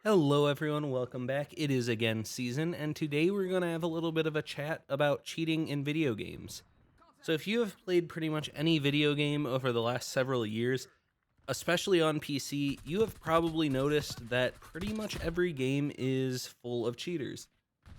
Hello, everyone. Welcome back. It is again season, and today we're going to have a little bit of a chat about cheating in video games. So, if you have played pretty much any video game over the last several years, especially on PC, you have probably noticed that pretty much every game is full of cheaters.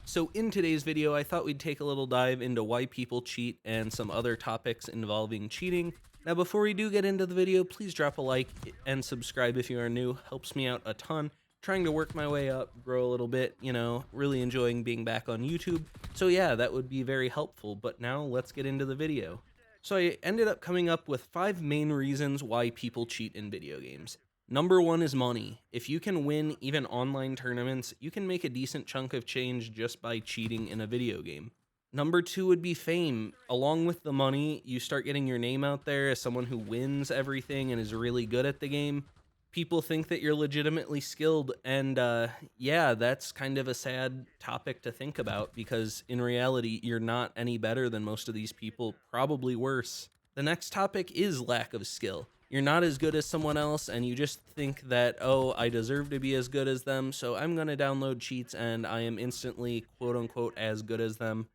So, in today's video, I thought we'd take a little dive into why people cheat and some other topics involving cheating. Now, before we do get into the video, please drop a like and subscribe if you are new. Helps me out a ton. Trying to work my way up, grow a little bit, really enjoying being back on YouTube. So, yeah, that would be very helpful. But now let's get into the video. So, I ended up coming up with 5 main reasons why people cheat in video games. Number one is money. If you can win even online tournaments, you can make a decent chunk of change just by cheating in a video game. Number two would be fame. Along with the money, you start getting your name out there as someone who wins everything and is really good at the game. People think that you're legitimately skilled, and yeah, that's kind of a sad topic to think about because in reality, you're not any better than most of these people, probably worse. The next topic is lack of skill. You're not as good as someone else, and you just think that, oh, I deserve to be as good as them, so I'm going to download cheats and I am instantly, quote unquote, as good as them.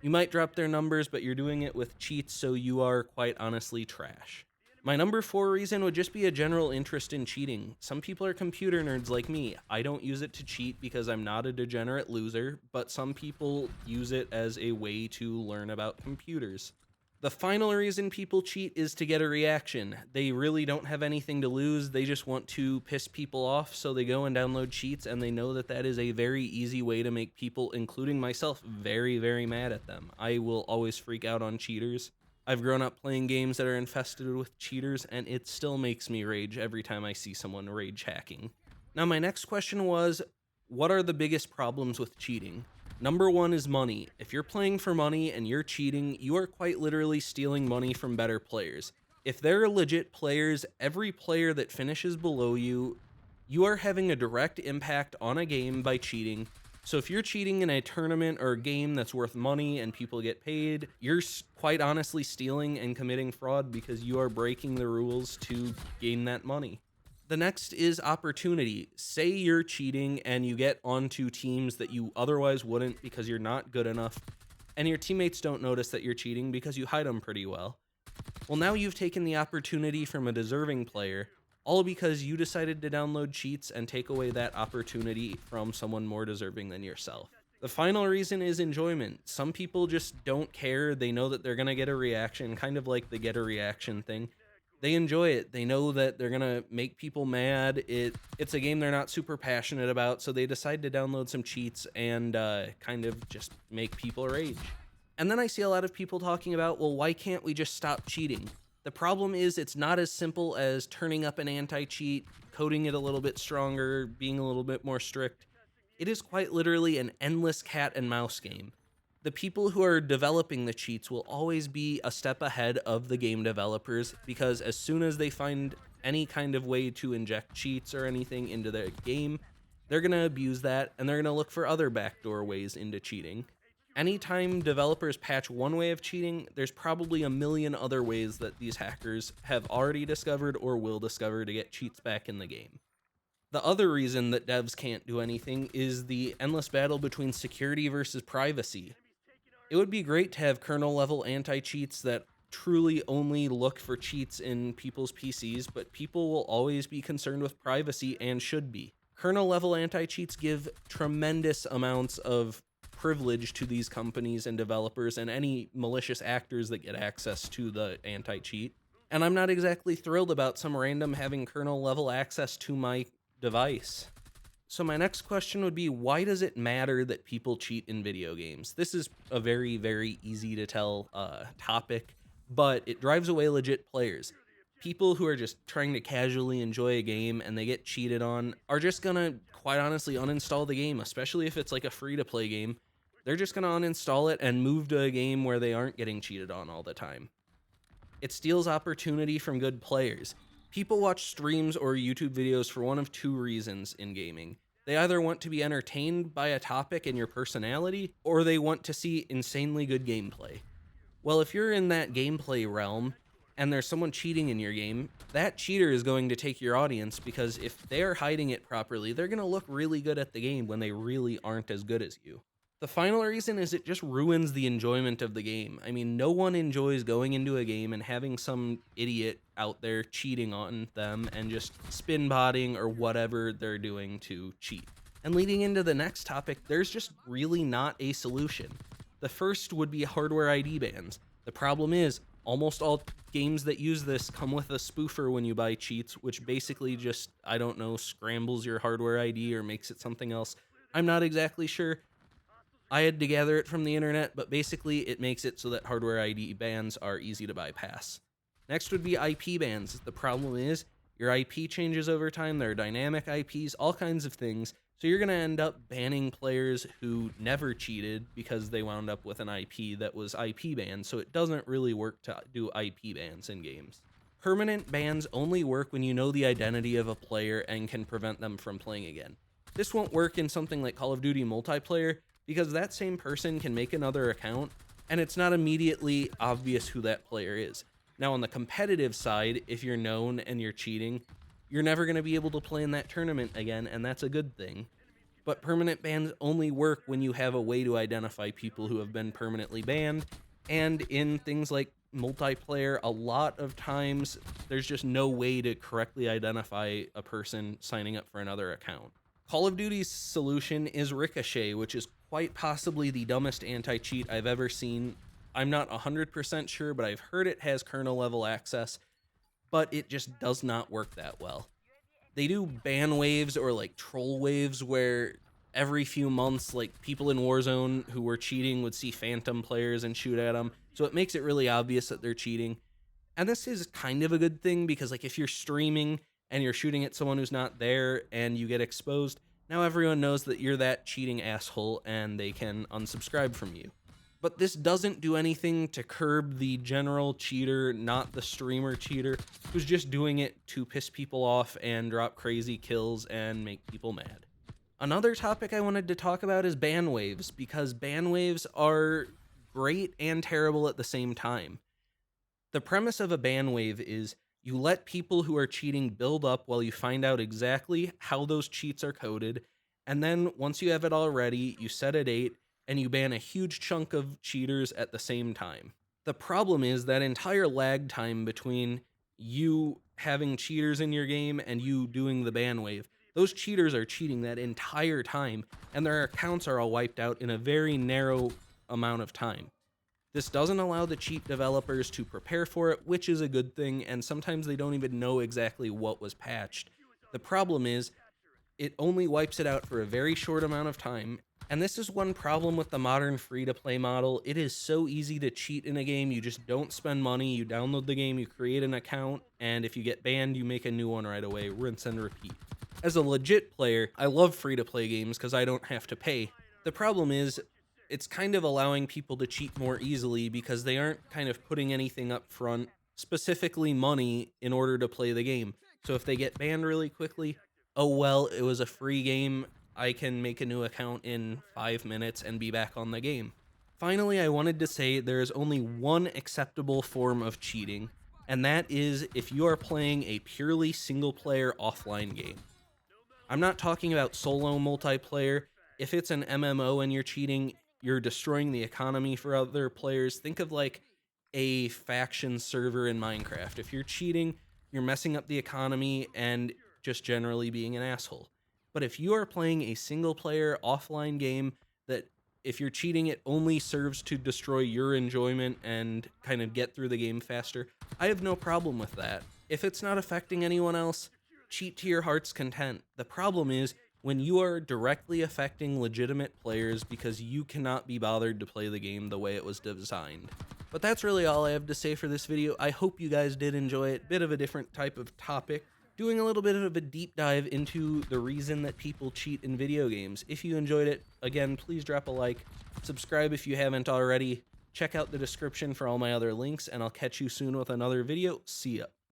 You might drop their numbers, but you're doing it with cheats, so you are quite honestly trash. My number four reason would just be a general interest in cheating. Some people are computer nerds like me. I don't use it to cheat because I'm not a degenerate loser, but some people use it as a way to learn about computers. The final reason people cheat is to get a reaction. They really don't have anything to lose. They just want to piss people off, so they go and download cheats, and they know that that is a very easy way to make people, including myself, very, very mad at them. I will always freak out on cheaters. I've grown up playing games that are infested with cheaters, and it still makes me rage every time I see someone rage hacking. Now, my next question was, what are the biggest problems with cheating? Number one is money. If you're playing for money and you're cheating, you are quite literally stealing money from better players. If they're legit players, every player that finishes below you, you are having a direct impact on a game by cheating. So if you're cheating in a tournament or a game that's worth money and people get paid, you're quite honestly stealing and committing fraud because you are breaking the rules to gain that money. The next is opportunity. Say you're cheating and you get onto teams that you otherwise wouldn't because you're not good enough, and your teammates don't notice that you're cheating because you hide them pretty well. Well, now you've taken the opportunity from a deserving player, all because you decided to download cheats and take away that opportunity from someone more deserving than yourself. The final reason is enjoyment. Some people just don't care. They know that they're going to get a reaction, kind of like the get a reaction thing. They enjoy it. They know that they're going to make people mad. It's a game they're not super passionate about, so they decide to download some cheats and kind of just make people rage. And then I see a lot of people talking about, well, why can't we just stop cheating? The problem is it's not as simple as turning up an anti-cheat, coding it a little bit stronger, being a little bit more strict. It is quite literally an endless cat and mouse game. The people who are developing the cheats will always be a step ahead of the game developers because as soon as they find any kind of way to inject cheats or anything into their game, they're going to abuse that and they're going to look for other backdoor ways into cheating. Anytime developers patch one way of cheating, there's probably a million other ways that these hackers have already discovered or will discover to get cheats back in the game. The other reason that devs can't do anything is the endless battle between security versus privacy. It would be great to have kernel level anti-cheats that truly only look for cheats in people's PCs, but people will always be concerned with privacy and should be. Kernel level anti-cheats give tremendous amounts of privilege to these companies and developers and any malicious actors that get access to the anti-cheat. And I'm not exactly thrilled about some random having kernel level access to my device. So my next question would be, why does it matter that people cheat in video games? This is a very, very easy to tell topic, but it drives away legit players. People who are just trying to casually enjoy a game and they get cheated on are just gonna, quite honestly, uninstall the game, especially if it's like a free-to-play game. They're just gonna uninstall it and move to a game where they aren't getting cheated on all the time. It steals opportunity from good players. People watch streams or YouTube videos for one of two reasons in gaming. They either want to be entertained by a topic and your personality, or they want to see insanely good gameplay. Well, if you're in that gameplay realm, and there's someone cheating in your game, that cheater is going to take your audience, because if they're hiding it properly, they're going to look really good at the game when they really aren't as good as you. The final reason is it just ruins the enjoyment of the game. I mean, no one enjoys going into a game and having some idiot out there cheating on them and just spin botting or whatever they're doing to cheat. And leading into the next topic, there's just really not a solution. The first would be hardware ID bans. The problem is, almost all games that use this come with a spoofer when you buy cheats, which basically just, I don't know, scrambles your hardware ID or makes it something else. I'm not exactly sure. I had to gather it from the internet, but basically it makes it so that hardware ID bans are easy to bypass. Next would be IP bans. The problem is your IP changes over time. There are dynamic IPs, all kinds of things. So you're going to end up banning players who never cheated because they wound up with an IP that was IP banned. So it doesn't really work to do IP bans in games. Permanent bans only work when you know the identity of a player and can prevent them from playing again. This won't work in something like Call of Duty multiplayer, because that same person can make another account, and it's not immediately obvious who that player is. Now, on the competitive side, if you're known and you're cheating, you're never going to be able to play in that tournament again, and that's a good thing. But permanent bans only work when you have a way to identify people who have been permanently banned, and in things like multiplayer, a lot of times, there's just no way to correctly identify a person signing up for another account. Call of Duty's solution is Ricochet, which is quite possibly the dumbest anti-cheat I've ever seen. I'm not 100% sure, but I've heard it has kernel level access, but it just does not work that well. They do ban waves or like troll waves where every few months, like people in Warzone who were cheating would see phantom players and shoot at them, so it makes it really obvious that they're cheating. And this is kind of a good thing, because like if you're streaming and you're shooting at someone who's not there and you get exposed, now everyone knows that you're that cheating asshole and they can unsubscribe from you. But this doesn't do anything to curb the general cheater, not the streamer cheater, who's just doing it to piss people off and drop crazy kills and make people mad. Another topic I wanted to talk about is ban waves, because ban waves are great and terrible at the same time. The premise of a ban wave is you let people who are cheating build up while you find out exactly how those cheats are coded, and then once you have it all ready, you set a date, and you ban a huge chunk of cheaters at the same time. The problem is that entire lag time between you having cheaters in your game and you doing the ban wave, those cheaters are cheating that entire time, and their accounts are all wiped out in a very narrow amount of time. This doesn't allow the cheat developers to prepare for it, which is a good thing, and sometimes they don't even know exactly what was patched. The problem is, it only wipes it out for a very short amount of time, and this is one problem with the modern free-to-play model. It is so easy to cheat in a game. You just don't spend money, you download the game, you create an account, and if you get banned, you make a new one right away, rinse and repeat. As a legit player, I love free-to-play games because I don't have to pay. The problem is, it's kind of allowing people to cheat more easily because they aren't kind of putting anything up front, specifically money, in order to play the game. So if they get banned really quickly, oh well, it was a free game, I can make a new account in 5 minutes and be back on the game. Finally, I wanted to say there is only one acceptable form of cheating, and that is if you are playing a purely single-player offline game. I'm not talking about solo multiplayer. If it's an MMO and you're cheating, you're destroying the economy for other players. Think of like a faction server in Minecraft. If you're cheating, you're messing up the economy and just generally being an asshole. But if you are playing a single player offline game that if you're cheating, it only serves to destroy your enjoyment and kind of get through the game faster, I have no problem with that. If it's not affecting anyone else, cheat to your heart's content. The problem is when you are directly affecting legitimate players because you cannot be bothered to play the game the way it was designed. But that's really all I have to say for this video. I hope you guys did enjoy it. Bit of a different type of topic, doing a little bit of a deep dive into the reason that people cheat in video games. If you enjoyed it, again, please drop a like, subscribe if you haven't already, check out the description for all my other links, and I'll catch you soon with another video. See ya.